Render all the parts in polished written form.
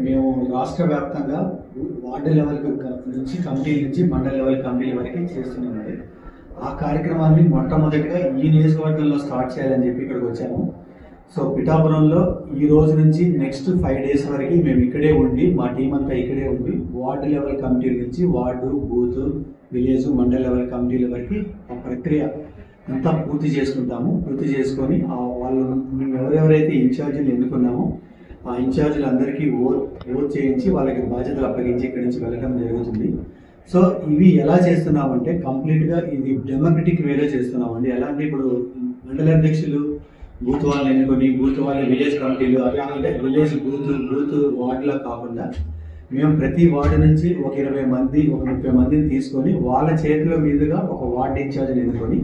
మేము రాష్ట్ర వ్యాప్తంగా వార్డు లెవెల్ నుంచి కమిటీ నుంచి మండల లెవెల్ కమిటీల వరకు చేస్తున్నామండి. ఆ కార్యక్రమాన్ని మొట్టమొదటిగా ఈ నియోజకవర్గంలో స్టార్ట్ చేయాలని చెప్పి ఇక్కడికి వచ్చాము. సో పిఠాపురంలో ఈ రోజు నుంచి నెక్స్ట్ 5 days వరకు మేము ఇక్కడే ఉండి, మా టీం అంతా ఇక్కడే ఉండి వార్డు లెవెల్ కమిటీల నుంచి వార్డు, బూత్, విలేజ్, మండల లెవెల్ కమిటీల వరకు ఆ ప్రక్రియ అంతా పూర్తి చేసుకుంటాము. పూర్తి చేసుకొని వాళ్ళు మేము ఎవరెవరైతే ఇన్ఛార్జీలు ఎన్నుకున్నామో ఆ ఇన్ఛార్జీలు అందరికీ ఓట్ చేయించి వాళ్ళకి బాధ్యతలు అప్పగించి ఇక్కడి నుంచి వెళ్ళడం జరుగుతుంది. సో ఇవి ఎలా చేస్తున్నామంటే కంప్లీట్గా ఇది డెమోక్రటిక్ వేలో చేస్తున్నామండి. ఎలా అంటే ఇప్పుడు మండల అధ్యక్షులు బూత్ వాళ్ళని ఎన్నుకొని బూత్ వాళ్ళ విలేజ్ కమిటీలు అలా అంటే విలేజ్ బూత్ వార్డులో కాకుండా మేము ప్రతి వార్డు నుంచి ఒక 20 మంది, ఒక 30 మందిని తీసుకొని వాళ్ళ చేతుల మీదుగా ఒక వార్డు ఇన్ఛార్జిని ఎన్నుకొని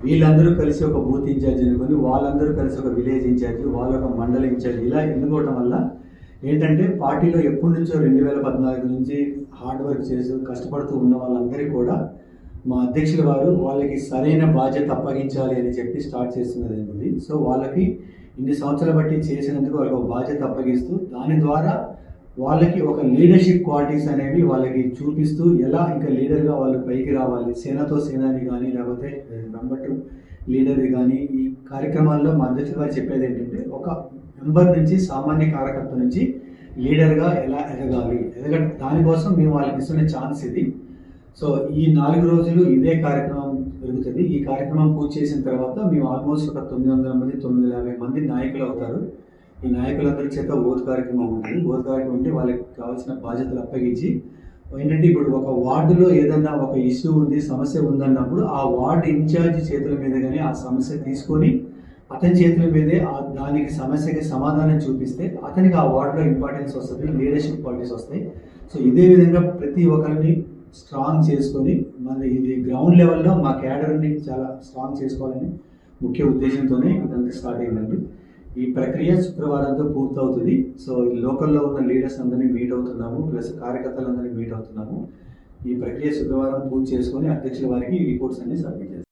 వీళ్ళందరూ కలిసి ఒక బూత్ ఇన్ఛార్జ్ ఎన్నుకొని వాళ్ళందరూ కలిసి ఒక విలేజ్ ఇన్ఛార్జ్, వాళ్ళ ఒక మండల ఇన్ఛార్జ్ ఇలా ఎన్నుకోవడం వల్ల ఏంటంటే పార్టీలో ఎప్పటి నుంచో 2014 నుంచి హార్డ్ వర్క్ చేస్తూ కష్టపడుతూ ఉన్న వాళ్ళందరికీ కూడా మా అధ్యక్షుల వారు వాళ్ళకి సరైన బాధ్యత అప్పగించాలి అని చెప్పి స్టార్ట్ చేస్తున్నది ఉంది. సో వాళ్ళకి ఇన్ని సంవత్సరాలు బట్టి చేసినందుకు వాళ్ళకి ఒక బాధ్యత అప్పగిస్తూ దాని ద్వారా వాళ్ళకి ఒక లీడర్షిప్ క్వాలిటీస్ అనేవి వాళ్ళకి చూపిస్తూ ఎలా ఇంకా లీడర్గా వాళ్ళు పైకి రావాలి, సేనతో సేనాని కానీ లేకపోతే మెంబర్ లీడర్ది కానీ ఈ కార్యక్రమాల్లో మా అధ్యక్షులు వారు చెప్పేది ఏంటంటే ఒక మెంబర్ నుంచి సామాన్య కార్యకర్త నుంచి లీడర్గా ఎలా ఎదగాలి, దానికోసం మేము వాళ్ళకి ఇస్తున్న ఛాన్స్ ఇది. సో ఈ 4 రోజులు ఇదే కార్యక్రమం జరుగుతుంది. ఈ కార్యక్రమం పూర్తి చేసిన తర్వాత మేము ఆల్మోస్ట్ ఒక 900 మంది 950 మంది నాయకులు అవుతారు. ఈ నాయకులందరి చేత ఓటు కార్యక్రమం ఉంటుంది. ఓటు కార్యక్రమం ఉంటే వాళ్ళకి కావాల్సిన బాధ్యతలు అప్పగించి ఏంటంటే ఇప్పుడు ఒక వార్డులో ఏదన్నా ఒక ఇష్యూ ఉంది, సమస్య ఉందన్నప్పుడు ఆ వార్డు ఇన్ఛార్జ్ చేతుల మీద కానీ ఆ సమస్య తీసుకొని అతని చేతుల మీదే దానికి సమస్యకి సమాధానం చూపిస్తే అతనికి ఆ వార్డులో ఇంపార్టెన్స్ వస్తుంది, లీడర్షిప్ క్వాలిటీస్ వస్తాయి. సో ఇదే విధంగా ప్రతి ఒక్కరిని స్ట్రాంగ్ చేసుకొని మన ఇది గ్రౌండ్ లెవెల్లో మా క్యాడర్ని చాలా స్ట్రాంగ్ చేసుకోవాలని ముఖ్య ఉద్దేశంతోనే ఇదంతా స్టార్ట్ అయిందండి. ఈ ప్రక్రియ శుక్రవారంతో పూర్తవుతుంది. సో లోకల్లో ఉన్న లీడర్స్ అందరినీ మీట్ అవుతున్నాము, ప్లస్ కార్యకర్తలందరినీ మీట్ అవుతున్నాము. ఈ ప్రక్రియ శుక్రవారం పూర్తి చేసుకొని అధ్యక్షుల వారికి రిపోర్ట్స్ అన్ని సబ్మిట్ చేస్తాం.